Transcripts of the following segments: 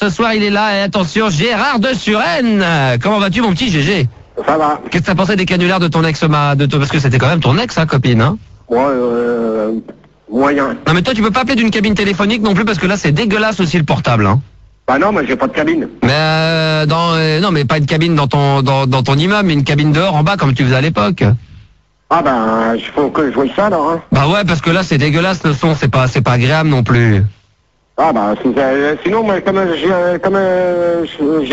ce soir, il est là. Et attention, Gérard de Suresnes. Comment vas-tu, mon petit GG? Ça va. Qu'est-ce que t'as pensé des canulars de ton ex, parce que c'était quand même ton ex, hein, copine, hein? Ouais, moyen. Non, mais toi, tu peux pas appeler d'une cabine téléphonique non plus, parce que là, c'est dégueulasse aussi le portable, hein. Bah non, moi j'ai pas de cabine. Mais non, mais pas une cabine dans ton immeuble, mais une cabine dehors, en bas, comme tu faisais à l'époque. Ah ben, il faut que je voie ça alors, hein. Bah ouais, parce que là, c'est dégueulasse le son, c'est pas agréable non plus. Ah bah, sinon, moi, comme j'ai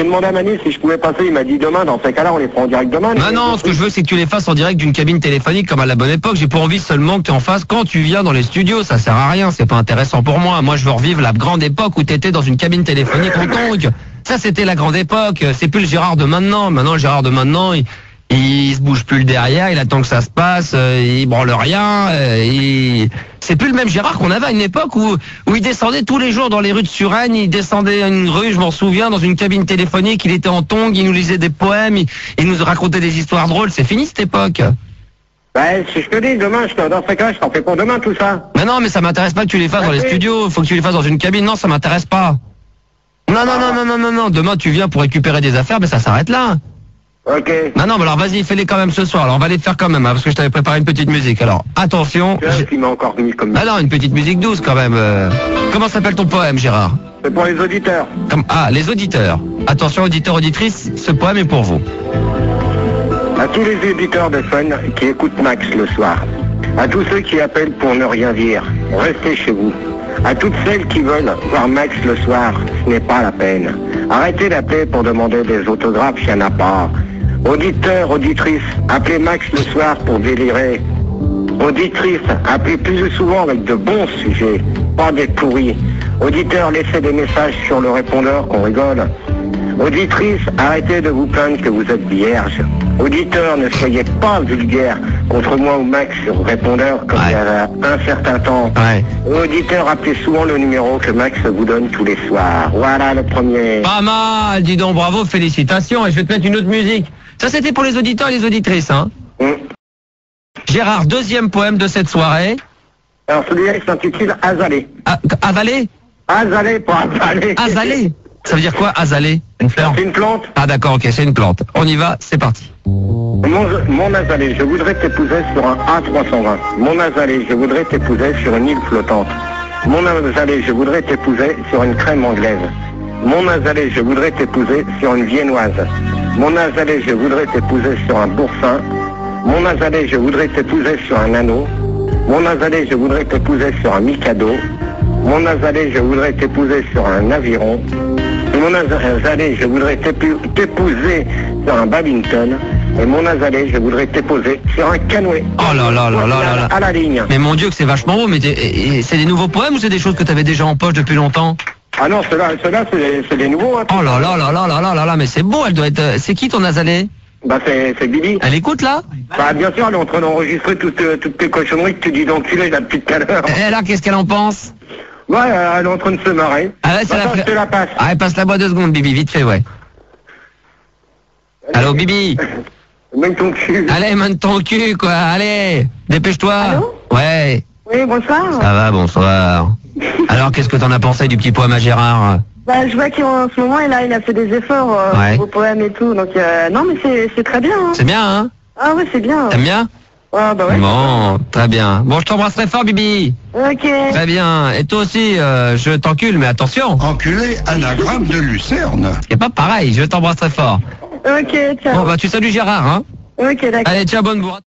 demandé à Manu si je pouvais passer, il m'a dit demain, dans ces cas-là, on les prend en direct demain. Non, ce que je veux, c'est que tu les fasses en direct d'une cabine téléphonique comme à la bonne époque. J'ai pas envie seulement que tu en fasses quand tu viens dans les studios, ça sert à rien, c'est pas intéressant pour moi. Moi, je veux revivre la grande époque où t'étais dans une cabine téléphonique en tongue. Ça, c'était la grande époque, c'est plus le Gérard de maintenant. Maintenant, le Gérard de maintenant, il se bouge plus le derrière, il attend que ça se passe, il branle rien, c'est plus le même Gérard qu'on avait à une époque où il descendait tous les jours dans les rues de Suresnes, il descendait une rue, je m'en souviens, dans une cabine téléphonique, il était en tongs, il nous lisait des poèmes, il nous racontait des histoires drôles, c'est fini cette époque. Bah, si je te dis demain, dans ces cas-là, je t'en fais pour demain tout ça. Mais non, mais ça m'intéresse pas que tu les fasses dans les studios, faut que tu les fasses dans une cabine, non, ça m'intéresse pas. Non, demain tu viens pour récupérer des affaires, mais ça s'arrête là. Ok. Non, mais alors vas-y, fais-les quand même ce soir. Alors on va les faire quand même, hein, parce que je t'avais préparé une petite musique. Alors attention. Qui m'a encore mis comme. Ah non, une petite musique douce quand même. Comment s'appelle ton poème, Gérard? C'est pour les auditeurs. Les auditeurs. Attention, auditeurs, auditrices, ce poème est pour vous. À tous les auditeurs de Fun qui écoutent Max le soir. À tous ceux qui appellent pour ne rien dire. Restez chez vous. À toutes celles qui veulent voir Max le soir, ce n'est pas la peine. Arrêtez d'appeler pour demander des autographes, il n'y en a pas. Auditeurs, auditrices, appelez Max le soir pour délirer. Auditrices, appelez plus souvent avec de bons sujets, pas des pourris. Auditeurs, laissez des messages sur le répondeur qu'on rigole. Auditrices, arrêtez de vous plaindre que vous êtes vierge. Auditeurs, ne soyez pas vulgaires contre moi ou Max sur le répondeur comme il y a un certain temps. Ouais. Auditeurs, appelez souvent le numéro que Max vous donne tous les soirs. Voilà le premier. Pas mal, dis donc, bravo, félicitations. Et je vais te mettre une autre musique. Ça, c'était pour les auditeurs et les auditrices, hein. Gérard, deuxième poème de cette soirée. Alors celui-là, il s'intitule Azalée. Avalé? Azalée pour Azalée. Azalé? Ça veut dire quoi, azalé? Une fleur? C'est une plante. Ah d'accord, ok, c'est une plante. On y va, c'est parti. Mon azalée, je voudrais t'épouser sur un A320. Mon azalée, je voudrais t'épouser sur une île flottante. Mon azalée, je voudrais t'épouser sur une crème anglaise. Mon azalée, je voudrais t'épouser sur une viennoise. Mon azalée, je voudrais t'épouser sur un boursin. Mon azalée, je voudrais t'épouser sur un anneau. Mon azalée, je voudrais t'épouser sur un mikado. Mon azalée, je voudrais t'épouser sur un aviron. Mon azalée, je voudrais t'épouser sur un badminton. Et mon azalée, je voudrais t'épouser sur un canoë. Oh là là là là là. À la ligne. Mais mon Dieu, que c'est vachement beau. Mais c'est des nouveaux poèmes ou c'est des choses que tu avais déjà en poche depuis longtemps? Ah non, ceux-là, c'est des nouveaux. Hein. Oh là là là là là là là là. Mais c'est beau, elle doit être... C'est qui ton azalée? Bah c'est Bibi. Elle écoute là? Bah bien sûr, elle est en train d'enregistrer toutes tes cochonneries que tu dis d'enculé là depuis tout à l'heure. Et là, qu'est-ce qu'elle en pense? Ouais, elle est en train de se marrer. Ah ouais, Attends, je te la passe. Ah, passe-la moi 2 secondes, Bibi, vite fait, ouais. Allô, Bibi? Mène ton cul. Allez, mène ton cul, quoi, allez, dépêche-toi. Allô? Ouais. Oui, bonsoir. Ça va, bonsoir. Alors, qu'est-ce que t'en as pensé du petit poème à Gérard? Bah, je vois qu'en ce moment, il a fait des efforts au poème et tout. Donc, non, mais c'est très bien. Hein. C'est bien, hein? Ah ouais, c'est bien. T'aimes bien? Ah bah ouais. Bon, très bien. Bon, je t'embrasse très fort, Bibi. Ok. Très bien. Et toi aussi, je t'encule, mais attention. Enculé, anagramme de Lucerne. C'est pas pareil, je t'embrasse très fort. Ok, ciao. Bon, bah, tu salues Gérard, hein? Ok, d'accord. Allez, ciao, bonne bourre.